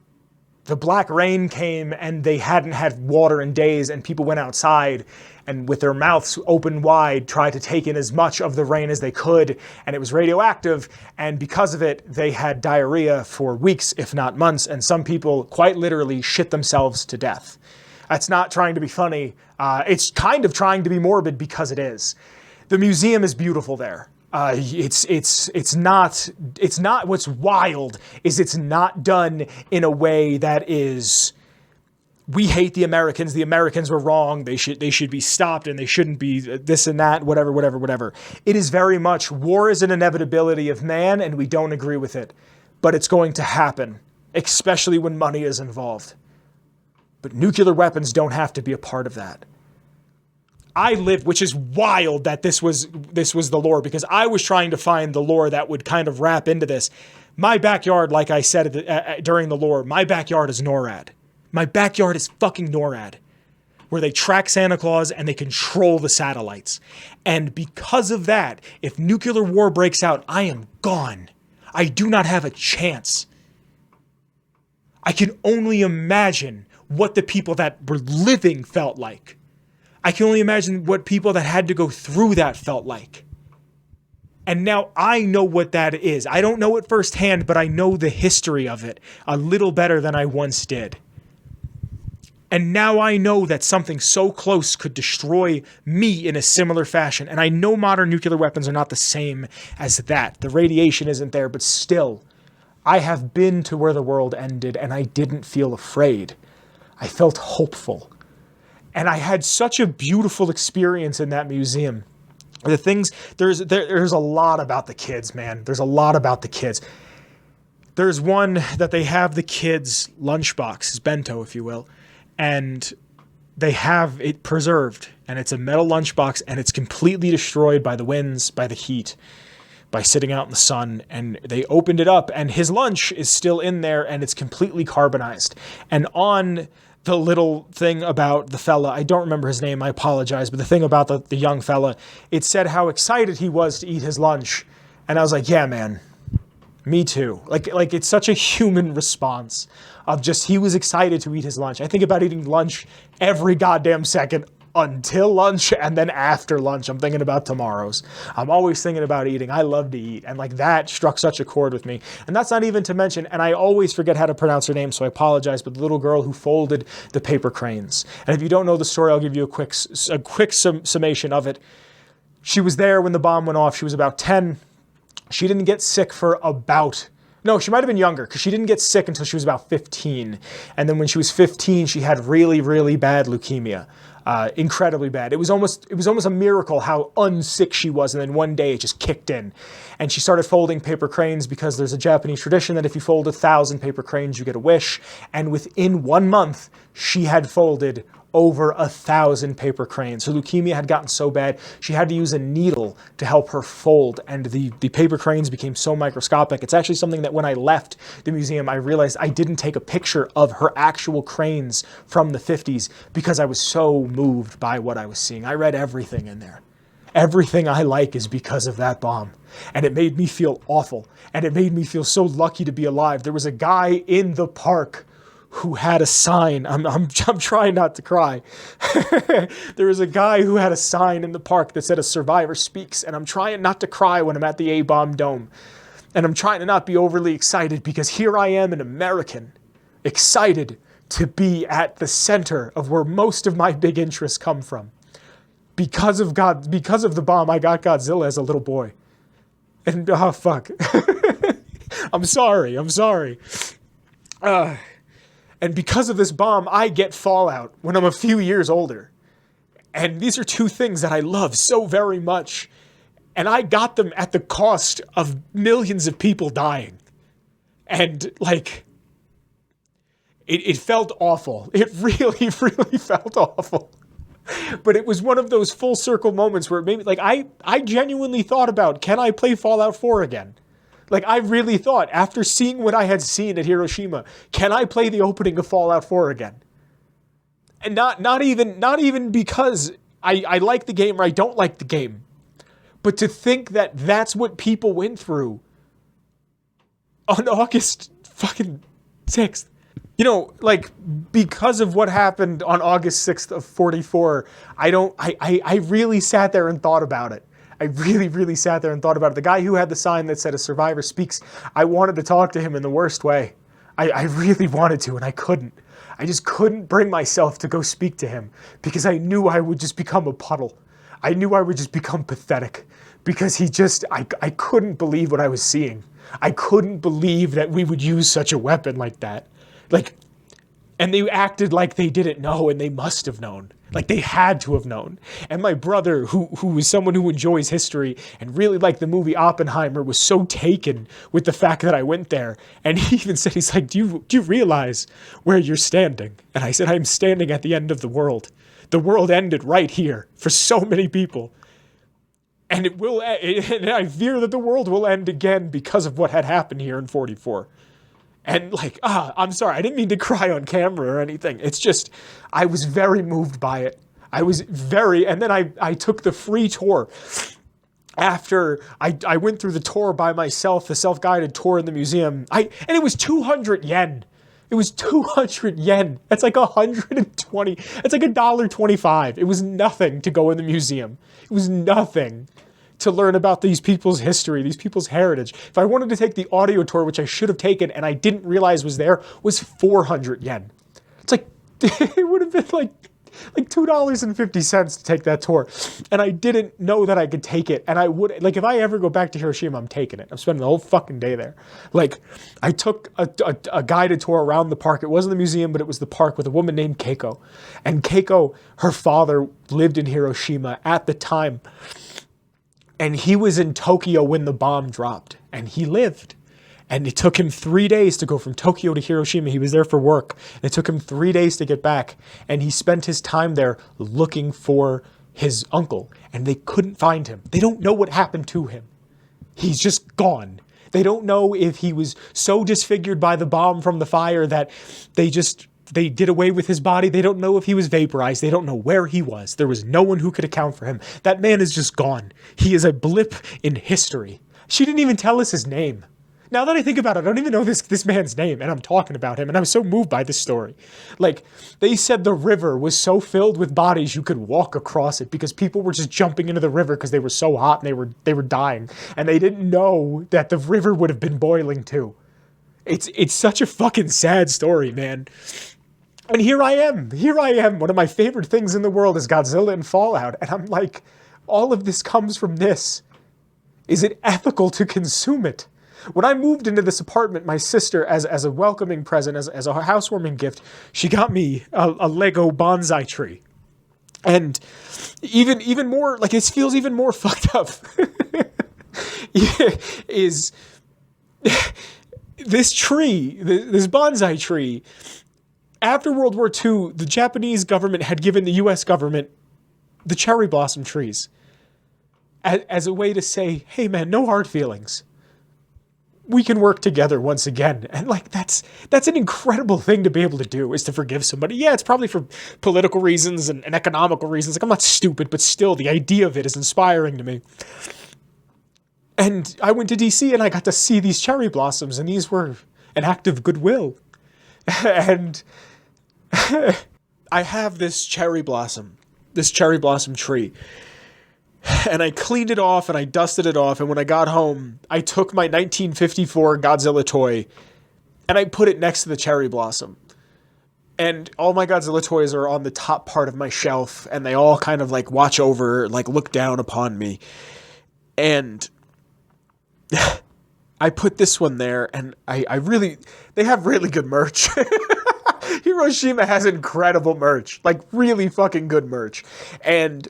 the black rain came and they hadn't had water in days, and people went outside and with their mouths open wide tried to take in as much of the rain as they could, and it was radioactive, and because of it they had diarrhea for weeks if not months, and some people quite literally shit themselves to death. That's not trying to be funny, it's kind of trying to be morbid, because it is. The museum is beautiful there. It's not, what's wild is it's not done in a way that is, we hate the Americans were wrong, they should be stopped, and they shouldn't be this and that, whatever. It is very much, war is an inevitability of man, and we don't agree with it, but it's going to happen, especially when money is involved. But nuclear weapons don't have to be a part of that. I lived, which is wild that this was the lore, because I was trying to find the lore that would kind of wrap into this. My backyard, like I said during the lore, my backyard is NORAD. My backyard is fucking NORAD, where they track Santa Claus and they control the satellites. And because of that, if nuclear war breaks out, I am gone. I do not have a chance. I can only imagine what the people that were living felt like. I can only imagine what people that had to go through that felt like. And now I know what that is. I don't know it firsthand, but I know the history of it a little better than I once did. And now I know that something so close could destroy me in a similar fashion. And I know modern nuclear weapons are not the same as that. The radiation isn't there, but still, I have been to where the world ended and I didn't feel afraid. I felt hopeful. And I had such a beautiful experience in that museum. The things, there's a lot about the kids, man. There's a lot about the kids. There's one that they have the kids' lunchbox, his bento, if you will. And they have it preserved, and it's a metal lunchbox, and it's completely destroyed by the winds, by the heat, by sitting out in the sun. And they opened it up, and his lunch is still in there, and it's completely carbonized. And on the little thing about the fella, I don't remember his name, I apologize, but the thing about the young fella, it said how excited he was to eat his lunch. And I was like, yeah, man, me too. Like it's such a human response of just, he was excited to eat his lunch. I think about eating lunch every goddamn second until lunch, and then after lunch, I'm thinking about tomorrow's. I'm always thinking about eating. I love to eat. And like that struck such a chord with me. And that's not even to mention, and I always forget how to pronounce her name, so I apologize, but the little girl who folded the paper cranes. And if you don't know the story, I'll give you a quick summation of it. She was there when the bomb went off. She was about 10. She didn't get sick for about... No, she might have been younger, because she didn't get sick until she was about 15. And then when she was 15, she had really, really bad leukemia. Incredibly bad. It was almost a miracle how unsick she was, and then one day it just kicked in. And she started folding paper cranes because there's a Japanese tradition that if you fold 1,000 paper cranes, you get a wish. And within 1 month, she had folded over 1,000 paper cranes. Her leukemia had gotten so bad, she had to use a needle to help her fold, and the paper cranes became so microscopic. It's actually something that when I left the museum, I realized I didn't take a picture of her actual cranes from the 50s because I was so moved by what I was seeing. I read everything in there. Everything I like is because of that bomb. And it made me feel awful. And it made me feel so lucky to be alive. There was a guy in the park who had a sign. I'm trying not to cry. There was a guy who had a sign in the park that said, "A survivor speaks." And I'm trying not to cry when I'm at the A-bomb dome. And I'm trying to not be overly excited because here I am, an American, excited to be at the center of where most of my big interests come from. Because of the bomb, I got Godzilla as a little boy. And, oh, fuck. I'm sorry. And because of this bomb, I get Fallout when I'm a few years older. And these are two things that I love so very much. And I got them at the cost of millions of people dying. And, like, it felt awful. It really, really felt awful. But it was one of those full circle moments where it made me, like, I genuinely thought about, can I play Fallout 4 again? Like, I really thought, after seeing what I had seen at Hiroshima, can I play the opening of Fallout 4 again? And not even because I like the game or I don't like the game, but to think that that's what people went through on August fucking 6th. You know, like, because of what happened on August 6th of 44, I really sat there and thought about it. I really, really sat there and thought about it. The guy who had the sign that said, "A survivor speaks," I wanted to talk to him in the worst way. I really wanted to, and I couldn't. I just couldn't bring myself to go speak to him because I knew I would just become a puddle. I knew I would just become pathetic because I couldn't believe what I was seeing. I couldn't believe that we would use such a weapon like that. Like, and they acted like they didn't know, and they must have known. Like, they had to have known. And my brother, who is someone who enjoys history and really liked the movie Oppenheimer, was so taken with the fact that I went there. And he even said, he's like, do you realize where you're standing? And I said, I'm standing at the end of the world. The world ended right here for so many people. And it will, and I fear that the world will end again because of what had happened here in 44. And like, I'm sorry, I didn't mean to cry on camera or anything. It's just, I was very moved by it. And then I took the free tour. After I went through the tour by myself, the self-guided tour in the museum, and it was 200 yen. It was 200 yen. That's like 120. It's like $1.25. It was nothing to go in the museum. It was nothing to learn about these people's history, these people's heritage. If I wanted to take the audio tour, which I should have taken and I didn't realize was there, was 400 yen. It's like it would have been like $2.50 to take that tour. And I didn't know that I could take it. And I would, like, if I ever go back to Hiroshima, I'm taking it. I'm spending the whole fucking day there. Like, I took a guided tour around the park. It wasn't the museum, but it was the park with a woman named Keiko. And Keiko, her father lived in Hiroshima at the time. And he was in Tokyo when the bomb dropped. And he lived. And it took him 3 days to go from Tokyo to Hiroshima. He was there for work. And it took him 3 days to get back. And he spent his time there looking for his uncle. And they couldn't find him. They don't know what happened to him. He's just gone. They don't know if he was so disfigured by the bomb from the fire that they did away with his body. They don't know if he was vaporized. They don't know where he was. There was no one who could account for him. That man is just gone. He is a blip in history. She didn't even tell us his name. Now that I think about it, I don't even know this man's name, and I'm talking about him, and I was so moved by this story. Like, they said the river was so filled with bodies you could walk across it because people were just jumping into the river because they were so hot and they were dying, and they didn't know that the river would have been boiling too. It's such a fucking sad story, man. And here I am. One of my favorite things in the world is Godzilla and Fallout, and I'm like, all of this comes from this. Is it ethical to consume it? When I moved into this apartment, my sister, as a welcoming present, as a housewarming gift, she got me a Lego bonsai tree. And even more, like, it feels even more fucked up, is this tree, this bonsai tree, after World War II, the Japanese government had given the US government the cherry blossom trees as a way to say, hey man, no hard feelings. We can work together once again. And like, that's an incredible thing to be able to do, is to forgive somebody. Yeah, it's probably for political reasons and economical reasons. Like, I'm not stupid, but still the idea of it is inspiring to me. And I went to DC and I got to see these cherry blossoms, and these were an act of goodwill. And I have this cherry blossom tree. And I cleaned it off and I dusted it off. And when I got home, I took my 1954 Godzilla toy and I put it next to the cherry blossom. And all my Godzilla toys are on the top part of my shelf, and they all kind of like watch over, like look down upon me. And I put this one there, and they have really good merch. Hiroshima has incredible merch, like really fucking good merch. And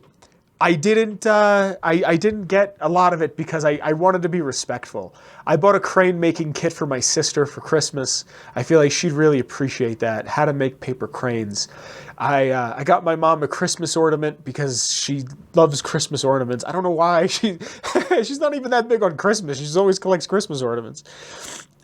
I didn't get a lot of it because I wanted to be respectful. I bought a crane making kit for my sister for Christmas. I feel like she'd really appreciate that. How to make paper cranes. I got my mom a Christmas ornament because she loves Christmas ornaments. I don't know why. She's not even that big on Christmas. She always collects Christmas ornaments.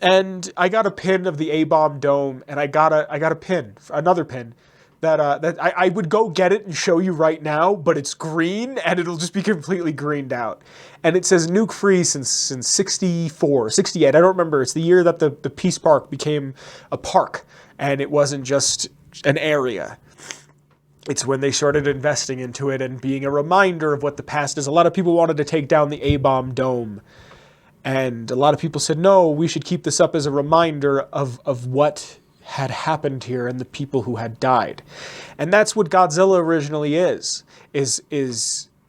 And I got a pin of the A-bomb dome, and I got a pin, another pin. That I would go get it and show you right now, but it's green and it'll just be completely greened out. And it says nuke free since 64, 68. I don't remember. It's the year that the Peace Park became a park and it wasn't just an area. It's when they started investing into it and being a reminder of what the past is. A lot of people wanted to take down the A-bomb dome. And a lot of people said, no, we should keep this up as a reminder of what had happened here and the people who had died. And that's what Godzilla originally is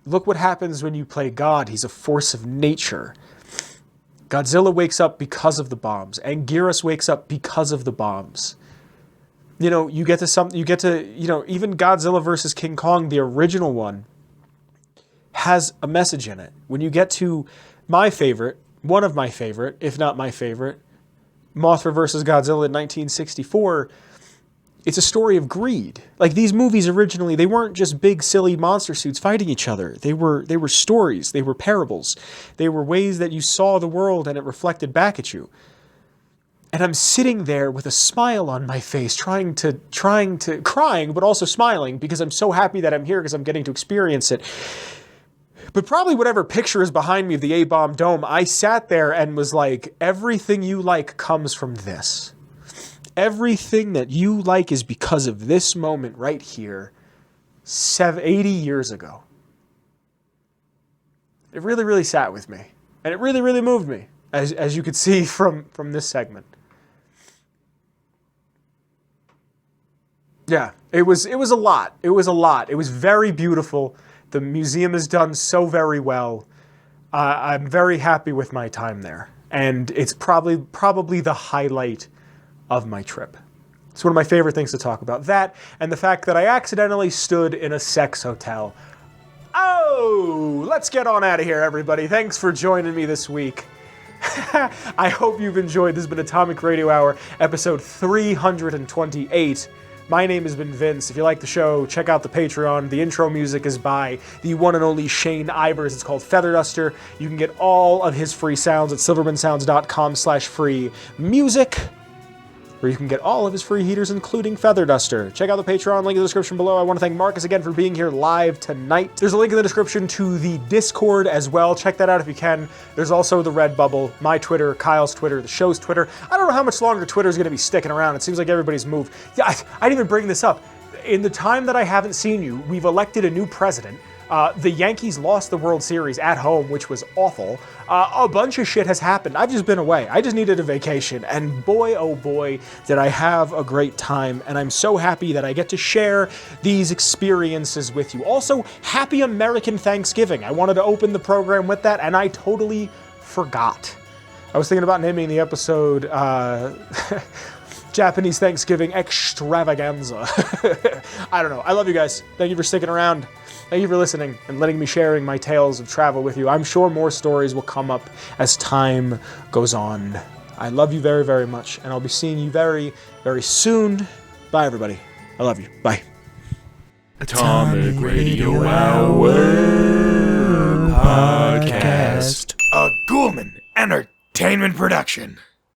look what happens when you play God. He's a force of nature. Godzilla wakes up because of the bombs. Anguirus wakes up because of the bombs. You know, even Godzilla versus King Kong, the original one, has a message in it. When you get to my favorite, one of my favorite, if not my favorite, Mothra vs. Godzilla in 1964, it's a story of greed. Like, these movies originally, they weren't just big, silly monster suits fighting each other. They were stories. They were parables. They were ways that you saw the world and it reflected back at you. And I'm sitting there with a smile on my face, crying, but also smiling because I'm so happy that I'm here because I'm getting to experience it. But probably whatever picture is behind me of the A-bomb dome, I sat there and was like, everything you like comes from this. Everything that you like is because of this moment right here, 80 years ago. It really, really sat with me. And it really, really moved me, as you could see from this segment. Yeah, it was a lot. It was a lot. It was very beautiful. The museum is done so very well. I'm very happy with my time there. And it's probably the highlight of my trip. It's one of my favorite things to talk about. That and the fact that I accidentally stood in a sex hotel. Oh, let's get on out of here, everybody. Thanks for joining me this week. I hope you've enjoyed. This has been Atomic Radio Hour, episode 328. My name has been Vince. If you like the show, check out the Patreon. The intro music is by the one and only Shane Ivers. It's called Feather Duster. You can get all of his free sounds at silvermansounds.com/free music, where you can get all of his free heaters, including Feather Duster. Check out the Patreon, link in the description below. I want to thank Marcus again for being here live tonight. There's a link in the description to the Discord as well. Check that out if you can. There's also the Redbubble, my Twitter, Kyle's Twitter, the show's Twitter. I don't know how much longer Twitter's going to be sticking around. It seems like everybody's moved. Yeah, I didn't even bring this up. In the time that I haven't seen you, we've elected a new president. The Yankees lost the World Series at home, which was awful. A bunch of shit has happened. I've just been away. I just needed a vacation. And boy, oh boy, did I have a great time. And I'm so happy that I get to share these experiences with you. Also, happy American Thanksgiving. I wanted to open the program with that, and I totally forgot. I was thinking about naming the episode Japanese Thanksgiving Extravaganza. I don't know. I love you guys. Thank you for sticking around. Thank you for listening and letting me sharing my tales of travel with you. I'm sure more stories will come up as time goes on. I love you very, very much, and I'll be seeing you very, very soon. Bye, everybody. I love you. Bye. Atomic Radio Hour Podcast. A Ghoulman Entertainment production.